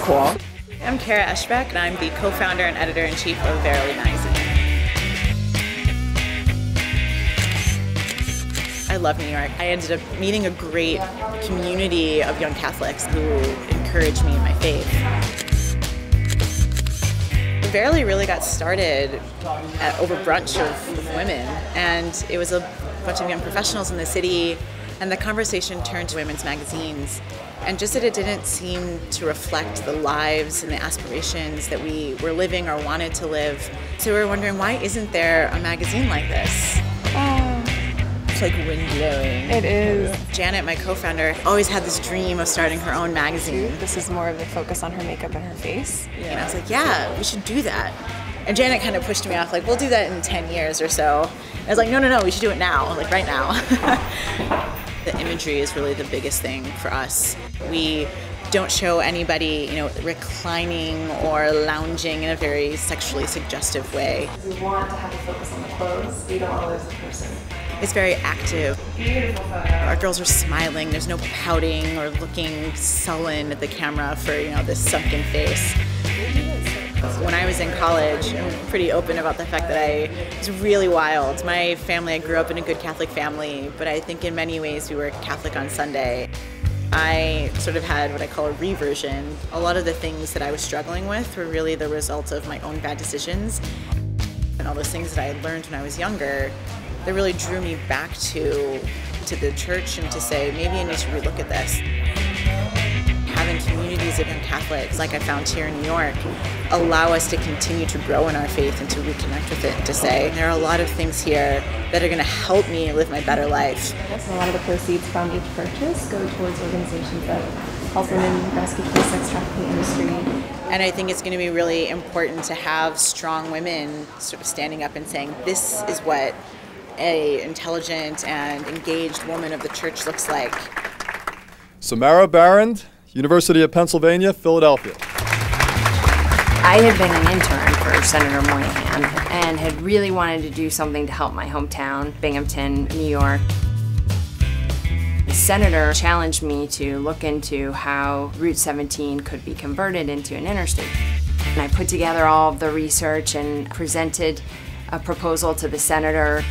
cool. I'm Kara Eschbeck, and I'm the co-founder and editor-in-chief of Verily magazine. I love New York. I ended up meeting a great community of young Catholics who encouraged me in my faith. Verily really got started over brunch of women, and it was a bunch of young professionals in the city, and the conversation turned to women's magazines, and just that it didn't seem to reflect the lives and the aspirations that we were living or wanted to live. So we were wondering, why isn't there a magazine like this? It's like wind blowing. It is. Janet, my co-founder, always had this dream of starting her own magazine. This is more of the focus on her makeup and her face. Yeah. And I was like, yeah, we should do that. And Janet kind of pushed me off, like, we'll do that in 10 years or so. And I was like, no, we should do it now, like right now. The imagery is really the biggest thing for us. We don't show anybody, reclining or lounging in a very sexually suggestive way. We want to have a focus on the clothes. We don't always the person. It's very active. Beautiful photo. Our girls are smiling. There's no pouting or looking sullen at the camera for, this sunken face. When I was in college, I'm pretty open about the fact that I was really wild. My family, I grew up in a good Catholic family, but I think in many ways we were Catholic on Sunday. I sort of had what I call a reversion. A lot of the things that I was struggling with were really the result of my own bad decisions. And all those things that I had learned when I was younger, that really drew me back to the church and to say, maybe I need to relook at this. Having communities of young Catholics, like I found here in New York, allow us to continue to grow in our faith and to reconnect with it, and to say, there are a lot of things here that are going to help me live my better life. A lot of the proceeds from each purchase go towards organizations that help women rescue from the sex trafficking industry. And I think it's going to be really important to have strong women sort of standing up and saying, this is what an intelligent and engaged woman of the church looks like. Samara Barrand, University of Pennsylvania, Philadelphia. I had been an intern for Senator Moynihan and had really wanted to do something to help my hometown, Binghamton, New York. The senator challenged me to look into how Route 17 could be converted into an interstate. And I put together all of the research and presented a proposal to the senator.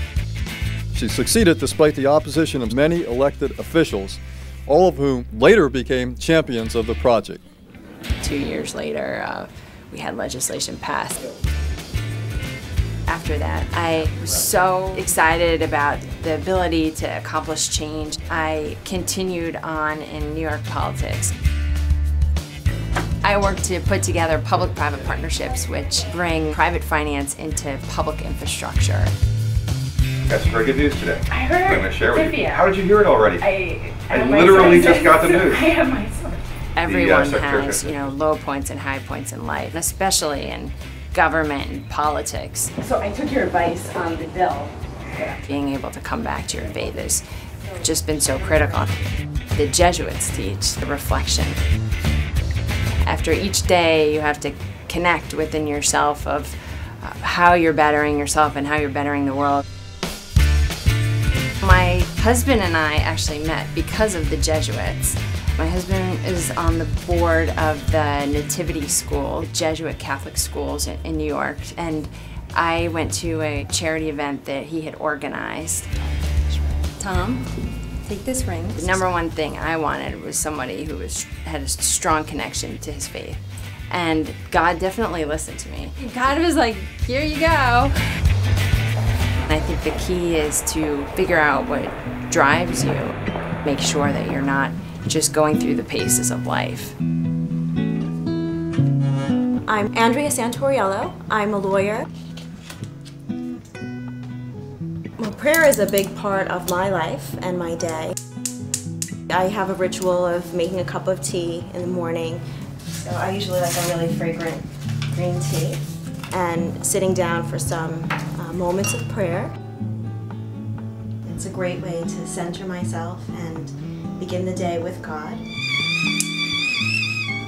She succeeded despite the opposition of many elected officials, all of whom later became champions of the project. 2 years later, we had legislation passed. After that, I was so excited about the ability to accomplish change. I continued on in New York politics. I worked to put together public-private partnerships which bring private finance into public infrastructure. Got some very good news today. I heard. I'm going to share with you. Vivian. How did you hear it already? I literally just got the news. I have my source. Everyone Secretary has, Treasurer. low points and high points in life, and especially in government and politics. So I took your advice on the bill. Being able to come back to your faith has just been so critical. The Jesuits teach the reflection. After each day, you have to connect within yourself of how you're bettering yourself and how you're bettering the world. My husband and I actually met because of the Jesuits. My husband is on the board of the Nativity School, Jesuit Catholic schools in New York, and I went to a charity event that he had organized. Tom, take this ring. The number one thing I wanted was somebody who had a strong connection to his faith. And God definitely listened to me. God was like, here you go. I think the key is to figure out what drives you. Make sure that you're not just going through the paces of life. I'm Andrea Santoriello. I'm a lawyer. Well, prayer is a big part of my life and my day. I have a ritual of making a cup of tea in the morning. So I usually like a really fragrant green tea and sitting down for some moments of prayer. It's a great way to center myself and begin the day with God.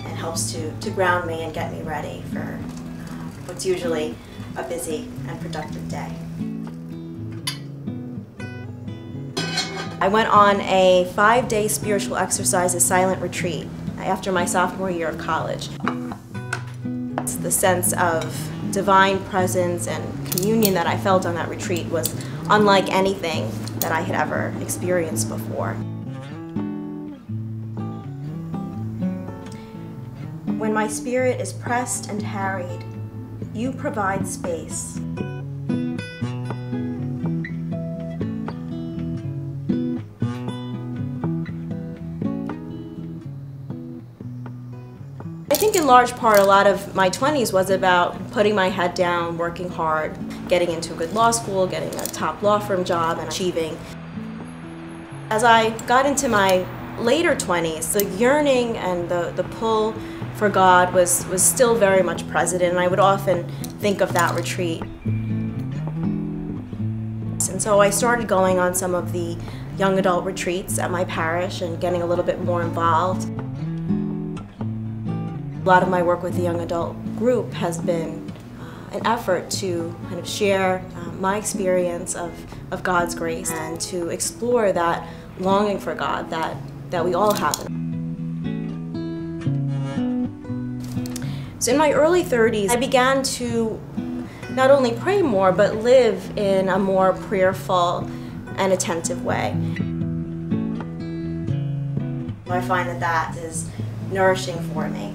It helps to ground me and get me ready for what's usually a busy and productive day. I went on a 5-day spiritual exercises silent retreat after my sophomore year of college. The sense of divine presence and communion that I felt on that retreat was unlike anything that I had ever experienced before. When my spirit is pressed and harried, you provide space. I think in large part a lot of my 20s was about putting my head down, working hard, getting into a good law school, getting a top law firm job, and achieving. As I got into my later 20s, the yearning and the pull for God was still very much present, and I would often think of that retreat. And so I started going on some of the young adult retreats at my parish and getting a little bit more involved. A lot of my work with the young adult group has been an effort to kind of share my experience of God's grace and to explore that longing for God that we all have. So in my early 30s, I began to not only pray more, but live in a more prayerful and attentive way. I find that is nourishing for me.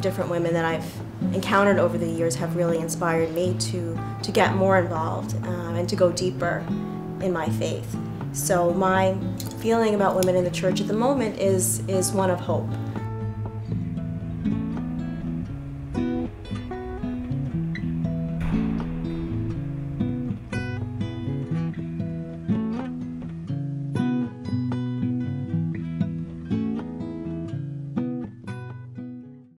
Different women that I've encountered over the years have really inspired me to get more involved and to go deeper in my faith. So my feeling about women in the church at the moment is one of hope.